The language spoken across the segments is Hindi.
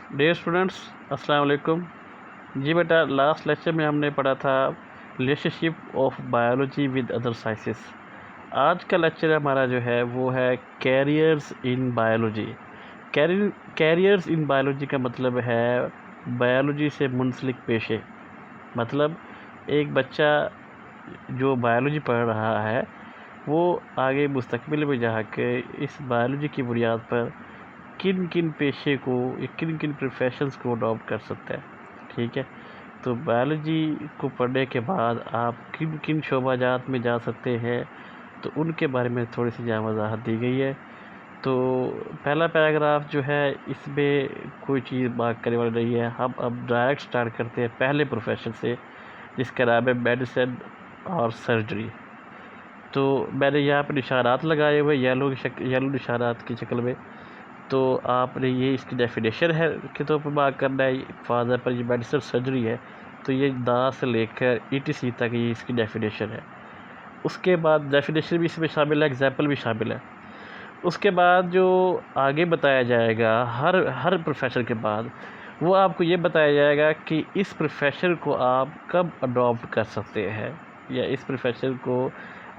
डियर स्टूडेंट्स, अस्सलाम वालेकुम। जी बेटा, लास्ट लेक्चर में हमने पढ़ा था relationship of biology with other sciences. आज का लेक्चर हमारा जो है वो है carriers in biology. Carriers in biology का मतलब है बायोलॉजी से मुंसलिक पेशे। मतलब एक बच्चा जो बायोलॉजी पढ़ रहा है वो आगे मुस्तकबिल में जाकर इस बायोलॉजी की बुनियाद पर किन किन पेशे को या किन किन प्रोफेशंस को अडॉप्ट कर सकता है। ठीक है, तो बायोलॉजी को पढ़ने के बाद आप किन किन शोबाजात में जा सकते हैं, तो उनके बारे में थोड़ी सी यहाँ वजाहत दी गई है। तो पहला पैराग्राफ जो है इसमें कोई चीज़ बात करने वाली नहीं है। हम अब डायरेक्ट स्टार्ट करते हैं पहले प्रोफेशन से, जिसका नाम है मेडिसिन और सर्जरी। तो मैंने यहाँ पर निशानात लगाए हुए येलो निशानात की शक्ल में। तो आपने ये इसकी डेफिनेशन है के तौर पर बात करना है। फादर पर ये मेडिसिन सर्जरी है, तो ये दा से लेकर ETC तक ये इसकी डेफिनेशन है। उसके बाद डेफिनेशन भी इसमें शामिल है, एग्जाम्पल भी शामिल है। उसके बाद जो आगे बताया जाएगा हर प्रोफेशन के बाद, वो आपको ये बताया जाएगा कि इस प्रोफेशन को आप कब अडॉप्ट कर सकते हैं या इस प्रोफेशन को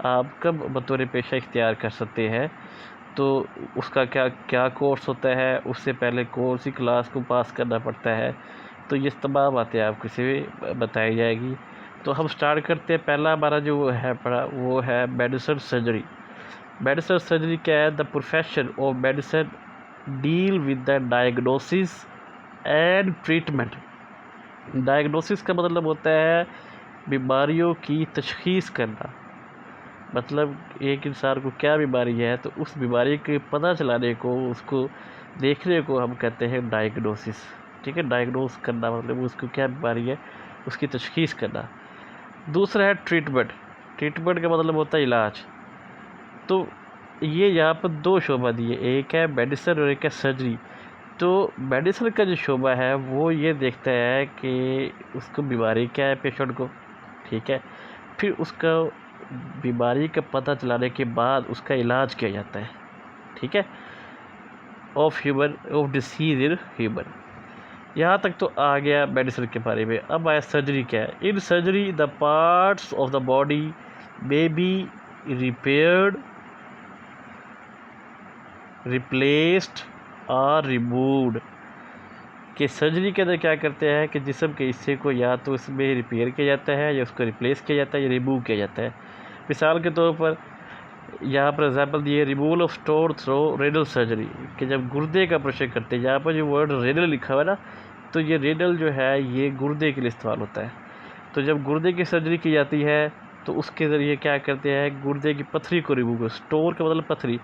आप कब बतौर पेशा इख्तियार कर सकते हैं। तो उसका क्या क्या कोर्स होता है, उससे पहले कौन सी क्लास को पास करना पड़ता है, तो ये तमाम बातें आपको इसे बताई जाएगी। तो हम स्टार्ट करते हैं। पहला हमारा जो है पढ़ा वो है मेडिसिन सर्जरी। मेडिसिन सर्जरी क्या है? The profession of medicine deal with the diagnosis and treatment. Diagnosis का मतलब होता है बीमारियों की तशखीस करना। मतलब एक इंसान को क्या बीमारी है, तो उस बीमारी के पता चलाने को, उसको देखने को हम कहते हैं डायग्नोसिस। ठीक है, डायग्नोस करना मतलब उसको क्या बीमारी है उसकी तशखीस करना। दूसरा है ट्रीटमेंट। ट्रीटमेंट का मतलब होता है इलाज। तो ये यहाँ पर दो शोबा दिए, एक है मेडिसिन और एक है सर्जरी। तो मेडिसिन का जो शोबा है वो ये देखता है कि उसको बीमारी क्या है पेशेंट को। ठीक है, फिर उसका बीमारी का पता चलाने के बाद उसका इलाज किया जाता है। ठीक है, ऑफ डिसीज इन ह्यूमन। यहाँ तक तो आ गया मेडिसिन के बारे में। अब आया सर्जरी क्या है। In surgery the parts of the body may be repaired, replaced और रिमूव्ड। कि सर्जरी के अंदर क्या करते हैं कि जिस्म के हिस्से को या तो इसमें रिपेयर किया जाता है या उसको रिप्लेस किया जाता है या रिमूव किया जाता है। मिसाल के तौर पर यहाँ पर एग्जाम्पल दिए, removal of stone through renal surgery. कि जब गुर्दे का ऑपरेशन करते हैं, यहाँ पर जो वर्ड रेनल लिखा हुआ है ना, तो ये रेनल जो है ये गुर्दे के लिए इस्तेमाल होता है। तो जब गुर्दे की सर्जरी की जाती है तो उसके ज़रिए क्या करते हैं, गुर्दे की पथरी को रिमूव। स्टोर का मतलब पथरी,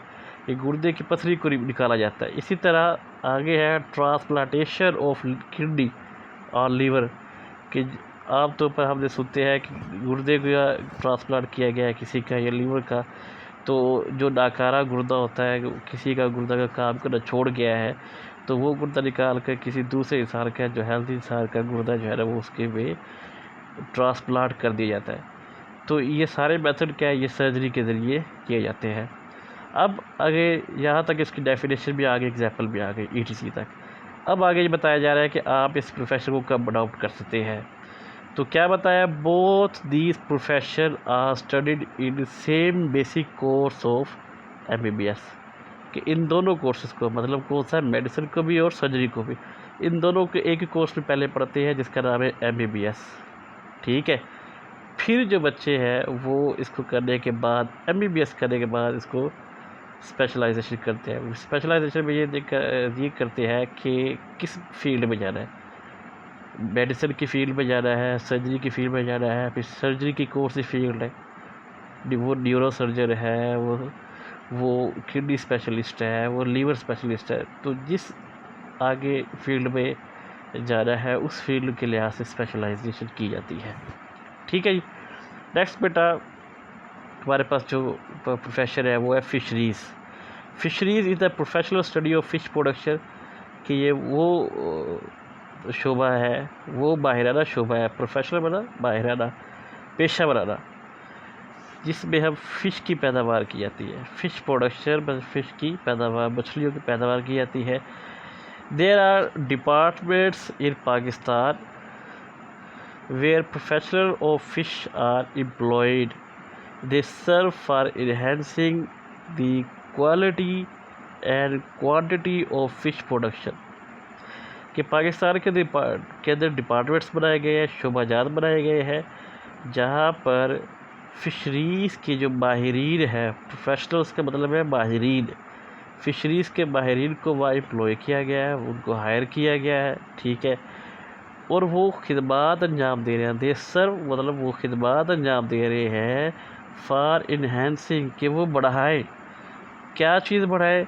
ये गुर्दे की पथरी को निकाला जाता है। इसी तरह आगे है ट्रांसप्लांटेशन ऑफ किडनी और लीवर। कि आमतौर पर हमने सुनते हैं कि गुर्दे का ट्रांसप्लांट किया गया है किसी का या लीवर का। तो जो नाकारा गुर्दा होता है, किसी का गुर्दा का काम करना छोड़ गया है, तो वो गुर्दा निकाल कर किसी दूसरे इंसान का, जो हेल्थी इंसान का गुर्दा जो है ना, वो उसके में ट्रांसप्लांट कर दिया जाता है। तो ये सारे मेथड क्या है, ये सर्जरी के ज़रिए किए जाते हैं। अब आगे यहाँ तक इसकी डेफिनेशन भी आ गई, एग्जाम्पल भी आ गई, ETC तक। अब आगे ये बताया जा रहा है कि आप इस प्रोफेशन को कब अडॉप्ट कर सकते हैं। तो क्या बताया, both these profession are studied in same basic course of MBBS। कि इन दोनों कोर्सेज को, मतलब कौन सा, मेडिसिन को भी और सर्जरी को भी, इन दोनों के एक ही कोर्स में पहले पढ़ते हैं जिसका नाम है MBBS। ठीक है, फिर जो बच्चे हैं वो इसको करने के बाद, MBBS करने के बाद इसको स्पेशलाइजेशन करते हैं। स्पेशलाइजेशन में ये करते हैं कि किस फील्ड में जाना है। मेडिसिन की फील्ड में जाना है, सर्जरी की फील्ड में जाना है। फिर सर्जरी की कौन सी फील्ड है, वो न्यूरो सर्जन है, वो किडनी स्पेशलिस्ट है, वो लीवर स्पेशलिस्ट है। तो जिस आगे फील्ड में जाना है उस फील्ड के लिहाज से स्पेशलाइजेशन की जाती है। ठीक है जी। नेक्स्ट बेटा, हमारे पास जो प्रोफेशन है वो है fisheries. Fisheries is the professional study of fish production. कि ये वो शोबा है, वो माहिराना शोबा है। प्रोफेशनल बना, माहिराना, पेशा बनाना, जिसमें हम फ़िश की पैदावार की जाती है। फ़िश प्रोडक्शन, फिश की पैदावार, मछलियों की पैदावार की जाती है। There are departments in Pakistan where professionals of fish are employed. They serve for enhancing the quality and quantity of fish production. कि पाकिस्तान के अंदर डिपार्टमेंट्स बनाए गए हैं, शोबाजात बनाए गए हैं, जहाँ पर फ़िशरीज़ के जो माहिरीन हैं, प्रोफेशनल्स का मतलब है माहिरीन, फ़िशरीज़ के माहिरीन को वहाँ एम्प्लॉय किया गया है, उनको हायर किया गया है, ठीक है। और वो खिदमात अंजाम दे रहे हैं, दे सर्व मतलब वो खिदमात अंजाम दे रहे हैं फॉर इन्हेंसिंग, कि वो बढ़ाएं। क्या चीज़ बढ़ाए?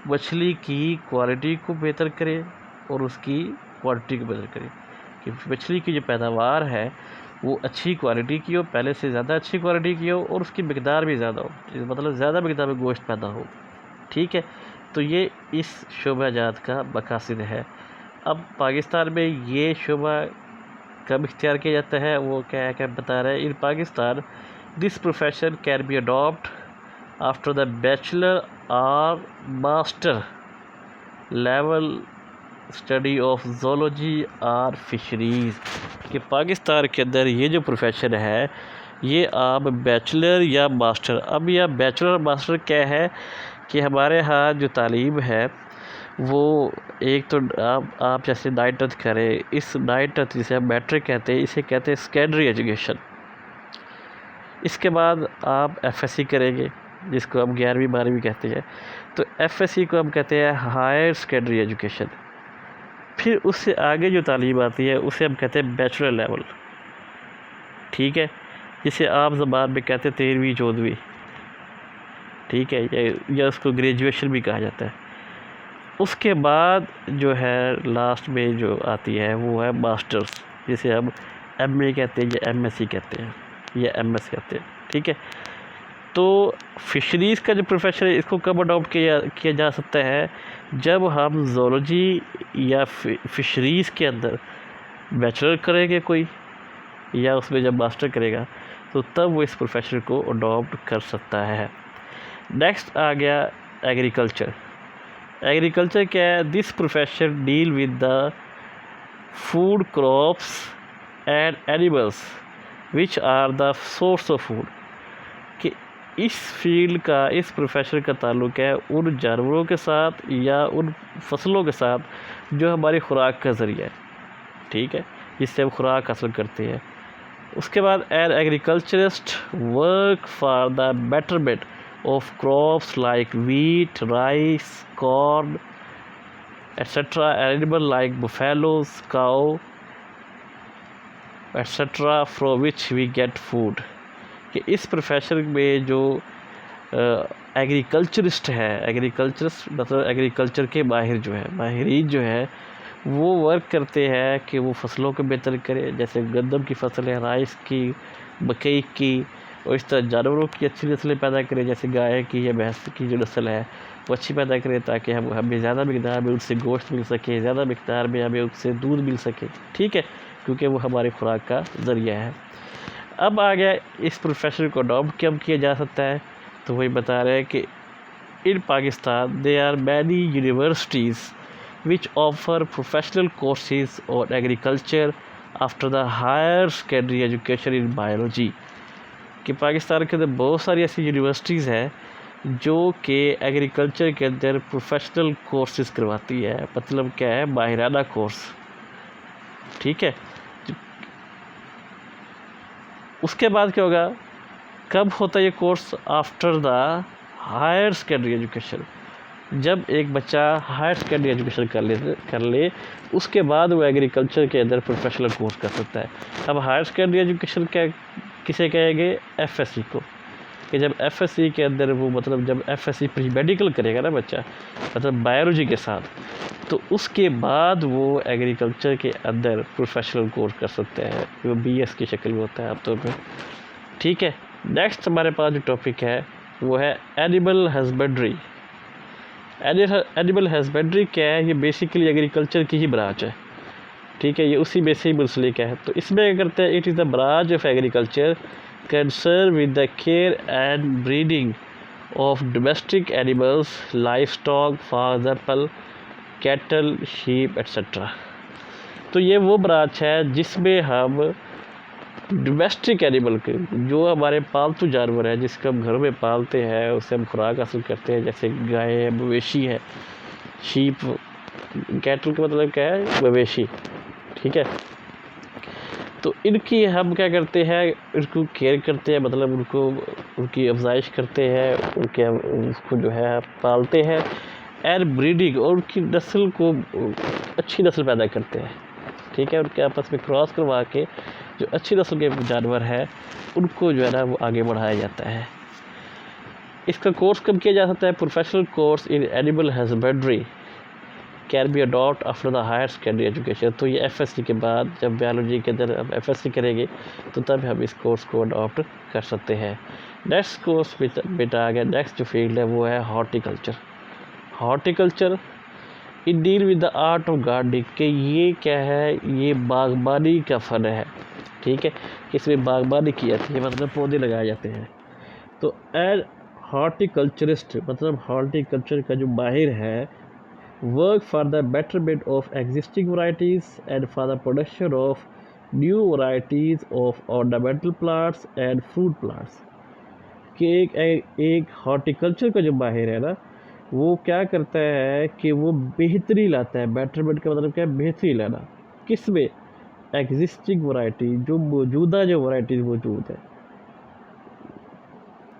मछली की क्वालिटी को बेहतर करें और उसकी क्वांटिटी को बेहतर करें, कि मछली की जो पैदावार है वो अच्छी क्वालिटी की हो, पहले से ज़्यादा अच्छी क्वालिटी की हो, और उसकी मकदार भी ज़्यादा हो, मतलब ज़्यादा मकदार में गोश्त पैदा हो, ठीक है। तो ये इस शोबाजात का मकासद है। अब पाकिस्तान में ये शोबा कब इख्तियार किया जाता है, वो क्या बता रहे हैं। In Pakistan this profession can be adopt after the bachelor और master level study of zoology और फिशरीज़, कि पाकिस्तान के अंदर ये जो प्रोफेशन है ये आप बैचलर या मास्टर, अब यह बैचलर और मास्टर क्या है कि हमारे यहाँ जो तालीम है वो एक तो आप जैसे 9th करें, इस 9th जिसे हम मैट्रिक कहते हैं, इसे कहते हैं सेकेंडरी एजुकेशन। इसके बाद आप FSC करेंगे, जिसको हम 11वीं 12वीं कहते हैं, तो FSC को हम कहते हैं हायर सेकेंडरी एजुकेशन। फिर उससे आगे जो तालीम आती है उसे हम कहते हैं बैचलर लेवल, ठीक है, जिसे आप ज़बान में कहते हैं 13वीं 14वीं, ठीक है, या उसको ग्रेजुएशन भी कहा जाता है। उसके बाद जो है लास्ट में जो आती है वो है मास्टर्स, जिसे हम MA कहते हैं या MSc कहते हैं या MS कहते हैं, ठीक है। तो फ़िशरीज़ का जो प्रोफेशन है इसको कब अडॉप्ट किया जा सकता है? जब हम ज़ूलॉजी या फ़िशरीज़ के अंदर बैचलर करेंगे कोई, या उसमें जब मास्टर करेगा तो तब वो इस प्रोफेशन को अडॉप्ट कर सकता है। नेक्स्ट आ गया एग्रीकल्चर। एग्रीकल्चर क्या है? This profession deal with the food crops and animals which are the source of food, कि इस फील्ड का, इस प्रोफेशन का ताल्लुक़ है उन जानवरों के साथ या उन फसलों के साथ जो हमारी खुराक का ज़रिया है, ठीक है, जिससे हम खुराक हासिल करते हैं। उसके बाद an agriculturist work for the betterment of crops like wheat, rice, corn etcetera, animal like buffaloes, cow etcetera from which we get food, कि इस प्रोफेशन में जो एग्रीकल्चरिस्ट है, एग्रीकल्चरिस्ट मतलब एग्रीकल्चर के माहिर जो है, माहिरीन जो है, वो वर्क करते हैं कि वो फसलों को बेहतर करें, जैसे गंदम की फसल है, राइस की, मकई की, और इस तरह जानवरों की अच्छी नस्लें पैदा करें, जैसे गाय की या भैंस की जो नस्ल है वो अच्छी पैदा करें, ताकि हमें ज़्यादा मकदार में उनसे गोश्त मिल सके, ज़्यादा मकदार में हमें उससे दूध मिल सके, ठीक है, क्योंकि वो हमारी खुराक का ज़रिया है। अब आ गया इस प्रोफेशन को अडॉप्ट कब किया जा सकता है, तो वही बता रहे हैं कि in Pakistan there are many universities which offer professional courses on agriculture after the higher secondary education in biology, कि पाकिस्तान के अंदर बहुत सारी ऐसी यूनिवर्सिटीज़ हैं जो कि एग्रीकल्चर के अंदर प्रोफेशनल कोर्सेज करवाती है, मतलब क्या है, माहिराना कोर्स, ठीक है। उसके बाद क्या होगा, कब होता है ये course? After the higher secondary education, जब एक बच्चा हायर सेकेंडरी एजुकेशन कर ले उसके बाद वो एग्रीकल्चर के अंदर प्रोफेशनल कोर्स कर सकता है। अब हायर सेकेंडरी एजुकेशन क्या किसे कहेंगे? FSC को, कि जब FSC के अंदर वो मतलब जब FSC प्री मेडिकल करेगा ना बच्चा, मतलब बायोलॉजी के साथ, तो उसके बाद वो एग्रीकल्चर के अंदर प्रोफेशनल कोर्स कर सकते हैं, वो BS की शक्ल में होता है आमतौर पर, ठीक है। नेक्स्ट हमारे पास जो टॉपिक है वो है एनिमल हस्बेंड्री। एनिमल हस्बेंड्री क्या है? ये बेसिकली एग्रीकल्चर की ही ब्रांच है, ठीक है, ये उसी में से ही मुंसलिक है। तो इसमें क्या करते हैं? It is the branch of agriculture concern with the care and breeding of domestic animals, life stock, for example cattle, sheep etcetera. तो ये वो ब्रांच है जिसमें हम डोमेस्टिक एनिमल के, जो हमारे पालतू जानवर है जिसको हम घरों में पालते हैं, उससे हम खुराक हासिल करते हैं, जैसे गाय है, मवेशी है, शीप, कैटल का मतलब क्या है, मवेशी, ठीक है। तो इनकी हम क्या करते हैं, इनको केयर करते हैं, मतलब उनको, उनकी अफजाइश करते हैं, उनके उसको जो है पालते हैं, एंड ब्रीडिंग, और उनकी नस्ल को, अच्छी नस्ल पैदा करते हैं, ठीक है। उनके आपस में क्रॉस करवा के जो अच्छी नस्ल के जानवर है उनको जो है ना वो आगे बढ़ाया जाता है। इसका कोर्स कब किया जा सकता है? Professional course in animal husbandry can be adopt after the higher secondary education. तो ये एफएससी के बाद, जब बायोलॉजी के अंदर हम एफएससी करेंगे तो तब हम इस कोर्स को अडॉप्ट कर सकते हैं। नेक्स्ट कोर्स बेटा आ गया, नेक्स्ट जो फील्ड है वो है horticulture. Horticulture in deal with the art of gardening, कि ये क्या है, ये बागबानी का फ़न है, ठीक है। इसमें बागबानी की जाती है, मतलब पौधे लगाए जाते हैं। तो एंड हॉर्टिकल्चरिस्ट, मतलब हॉर्टिकल्चर का जो माहिर है, work for the betterment of existing varieties and for the production of new varieties of ornamental plants and fruit plants. कि एक हॉर्टिकल्चर का जो माहिर है ना, वो क्या करता है कि वो बेहतरी लाता है। बेटरमेंट का मतलब क्या है? बेहतरी लाना। किस में? एग्जिस्टिंग वैरायटी, जो मौजूदा जो वैरायटीज़ मौजूद है,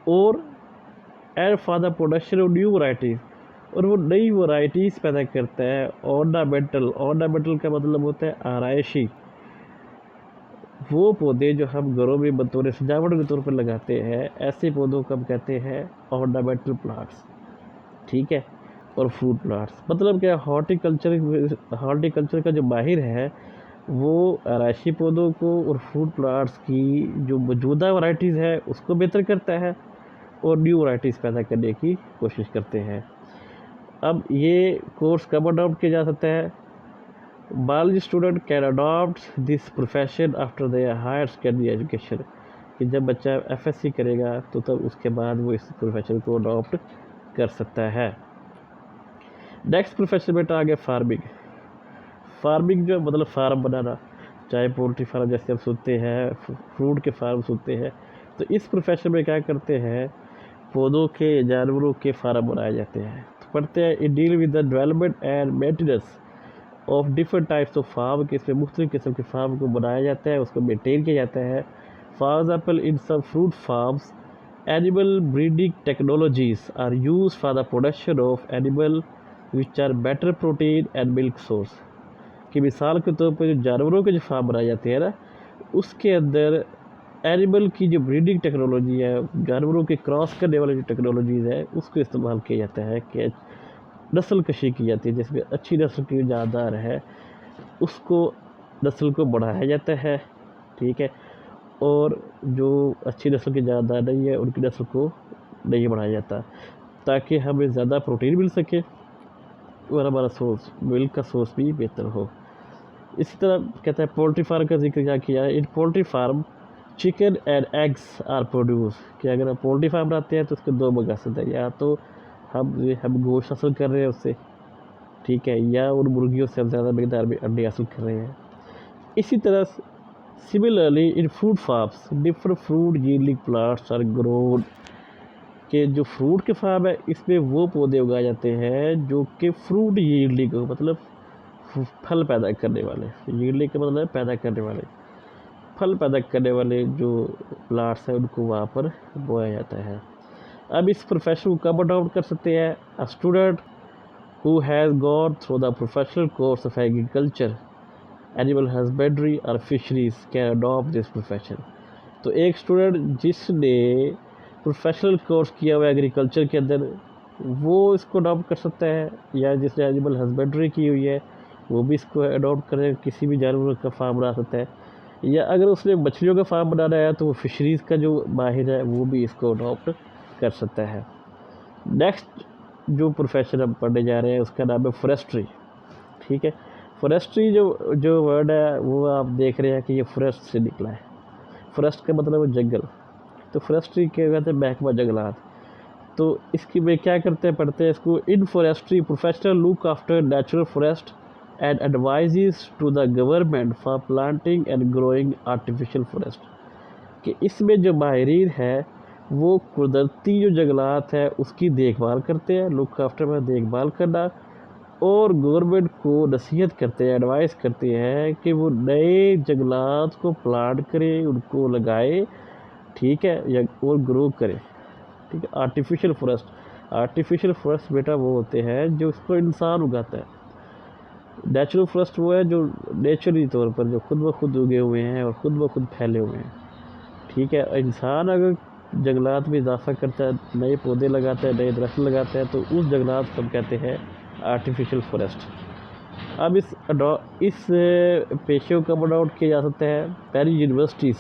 और and for the production of new varieties, और वो नई वैरायटीज़ पैदा करता है। ऑर्नामेंटल, ऑर्नामेंटल का मतलब होता है आरायशी। वो पौधे जो हम घरों में बतौर सजावट के तौर पर लगाते हैं, ऐसे पौधों को हम कहते हैं ऑर्नामेंटल प्लांट्स, ठीक है। और फ्रूट प्लांट्स, मतलब क्या, हॉर्टिकल्चर का जो माहिर है वो आरायशी पौधों को और फ्रूट प्लांट्स की जो मौजूदा वैरायटीज़ है उसको बेहतर करता है, और न्यू वैरायटीज़ पैदा करने की कोशिश करते हैं। अब ये कोर्स कब अडॉप्ट किया जा सकता है? Biology student can adopt this profession after their higher secondary education, कि जब बच्चा एफएससी करेगा तो तब उसके बाद वो इस प्रोफेशन को अडॉप्ट कर सकता है। नेक्स्ट प्रोफेशन बेटा आ गया फार्मिंग। फार्मिंग जो मतलब फार्म बनाना, चाहे पोल्ट्री फार्म जैसे हम सुनते हैं, फ्रूट के फार्म सुनते हैं, तो इस प्रोफेशन में क्या करते हैं, पौधों के, जानवरों के फार्म बनाए जाते हैं। तो पढ़ते हैं, it deal with the development and maintenance of different types of farm, कि इसमें मुख्तलिफ किस्म के फार्म को बनाया जाता है, उसको मेनटेन किया जाता है। For example, in some fruit farms animal breeding technologies are use for the production of animal which are better protein and milk source. कि मिसाल के तौर पर जो जानवरों के जो फार्म बनाए जाते हैं ना, उसके अंदर एनिमल की जो ब्रीडिंग टेक्नोलॉजी है, जानवरों के क्रॉस करने वाली जो टेक्नोलॉजीज़ है, उसको इस्तेमाल किया जाता है, कि नस्ल कशी की जाती है, जिसमें अच्छी नस्ल की जानदार है उसको, नस्ल को बढ़ाया जाता है, ठीक है। और जो अच्छी नस्ल की जानदार नहीं है उनकी नस्ल को नहीं बढ़ाया जाता, ताकि हमें ज़्यादा प्रोटीन मिल सके और हमारा सोर्स, मिल्क का सोर्स भी बेहतर हो। इसी तरह कहता है पोल्ट्री फार्म का जिक्र क्या किया है, in poultry farm chicken and eggs are produce, कि अगर हम पोल्ट्री फार्म बनाते हैं तो उसके दो मकसद है, या तो हम गोश्त हासिल कर रहे हैं उससे, ठीक है, या उन मुर्गियों से हम ज़्यादा मकदार में अंडे हासिल कर रहे हैं। इसी तरह similarly in fruit farms different fruit yielding plants are grown, के जो फ्रूट के फार्म है इसमें वो पौधे उगाए जाते हैं जो कि फ्रूट यील्डिंग, मतलब फल पैदा करने वाले, यील्डिंग का मतलब पैदा करने वाले, फल पैदा करने वाले जो प्लांट्स हैं उनको वहाँ पर बोया जाता है। अब इस प्रोफेशन को कब अडॉप्ट कर सकते हैं? A student who has gone through the professional course of agriculture, animal husbandry और fisheries can adopt this profession. तो एक स्टूडेंट जिसने प्रोफेशनल कोर्स किया हुआ एग्रीकल्चर के अंदर, वो इसको अडॉप्ट कर सकता है, या जिसने एनिमल हस्बेंड्री की हुई है वो भी इसको अडॉप्ट करें, किसी भी जानवर का फार्म बना सकता है। या अगर उसने मछलियों का फार्म बनाना है तो वो फिशरीज़ का जो माहिर है वो भी इसको अडॉप्ट कर सकता है। नेक्स्ट जो प्रोफेशन हम पढ़ने जा रहे हैं उसका नाम है फॉरेस्ट्री, ठीक है। फॉरेस्ट्री जो वर्ड है वो आप देख रहे हैं कि ये फॉरेस्ट से निकला है। फॉरेस्ट का मतलब है जंगल, तो फॉरेस्ट्री के कहते हैं महकमा जंगलात। तो इसकी में क्या करते हैं, पढ़ते हैं इसको। In forestry professional look after natural forest and advises to the government for planting and growing artificial forest. कि इसमें जो माहिरीन है वो कुदरती जो जंगलात है उसकी देखभाल करते हैं, लुक आफ्टर में देखभाल करना, और गवर्नमेंट को नसीहत करते हैं, एडवाइस करते हैं कि वो नए जंगलात को प्लांट करे, उनको लगाए, ठीक है, या और ग्रो करे, ठीक है। आर्टिफिशियल फॉरेस्ट बेटा वो होते हैं जो उसको इंसान उगाता है। नेचुरल फॉरेस्ट वो है जो नेचुरली तौर पर जो खुद ब खुद उगे हुए हैं और ख़ुद ब खुद फैले हुए हैं, ठीक है। इंसान अगर जंगलात में इजाफा करता है, नए पौधे लगाता है, नए दरख्त लगाता है, तो उस जंगलात को हम कहते हैं आर्टिफिशियल फॉरेस्ट। अब इस पेशे को कम आउट किया जा सकता है। पहली, universities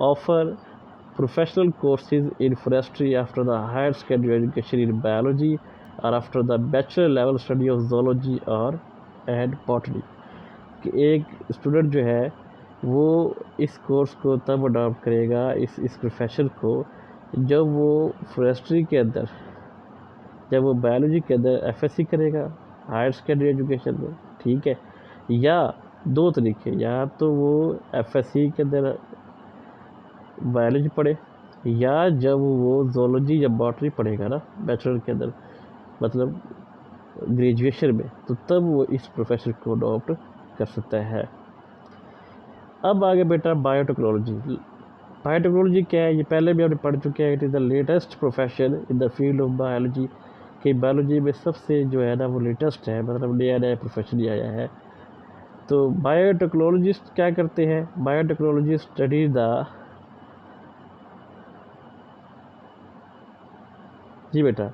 offer professional courses in forestry after the higher secondary education in biology और after the bachelor level study of zoology और एंड बॉटनी। कि एक स्टूडेंट जो है वो इस कोर्स को तब अडॉप्ट करेगा, इस प्रोफेशन को, जब वो फॉरेस्ट्री के अंदर, जब वो बायोलॉजी के अंदर एफएससी करेगा हायर सेकेंडरी एजुकेशन में, ठीक है। या दो तरीके, या तो वो एफएससी के अंदर बायोलॉजी पढ़े, या जब वो जोलॉजी या बॉटनी पढ़ेगा ना बैचलर के अंदर, मतलब ग्रेजुएशन में, तो तब वो इस प्रोफेशन को अडॉप्ट कर सकता है। अब आगे बेटा बायोटेक्नोलॉजी। बायोटेक्नोलॉजी क्या है, ये पहले भी हमने पढ़ चुके हैं। It is the latest profession in the field of biology. कि बायोलॉजी में सबसे जो है ना वो लेटेस्ट है, मतलब नया नया प्रोफेशन ही आया है। तो बायोटेक्नोलॉजिस्ट क्या करते हैं, बायोटेक्नोलॉजिस्ट स्टडी द, जी बेटा,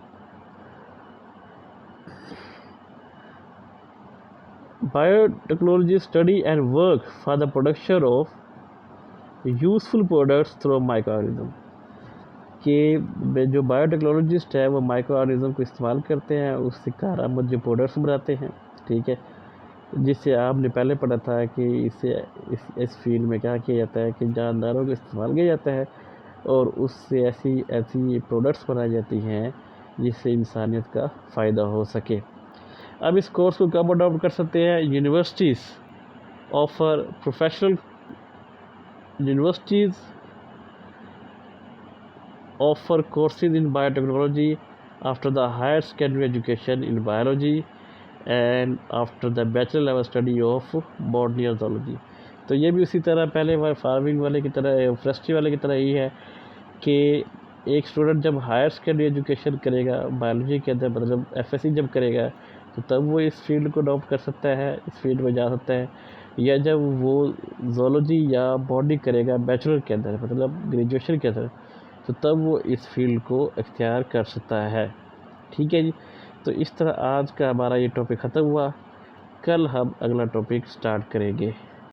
biotechnology study and work for the production of useful products through micro organism. कि जो बायोटेक्नोलॉजिस्ट है वो माइक्रो ऑर्गेनिज्म को इस्तेमाल करते हैं, उससे कारआमद जो प्रोडक्ट्स बनाते हैं, ठीक है। जिससे आपने पहले पढ़ा था कि इससे इस फील्ड में क्या किया जाता है कि जानदारों को इस्तेमाल किया जाता है और उससे ऐसी ऐसी प्रोडक्ट्स बनाई जाती हैं जिससे इंसानियत का फ़ायदा हो सके। अब इस कोर्स को कब अडॉप्ट कर सकते हैं, universities offer courses in biotechnology after the higher secondary education in biology and after the bachelor level study of botany और zoology। तो ये भी उसी तरह पहले फार्मिंग वाले की तरह, फॉरेस्ट्री वाले की तरह ही है कि एक स्टूडेंट जब हायर सेकेंडरी एजुकेशन करेगा बायोलॉजी के अंदर, मतलब एफएससी जब करेगा, तो तब वो इस फील्ड को अडॉप्ट कर सकता है, इस फील्ड में जा सकता है। या जब वो जोलॉजी या बॉटनी करेगा बैचलर के अंदर, मतलब ग्रेजुएशन के अंदर, तो तब वो इस फील्ड को इख्तियार कर सकता है, ठीक है जी। तो इस तरह आज का हमारा ये टॉपिक ख़त्म हुआ। कल हम अगला टॉपिक स्टार्ट करेंगे।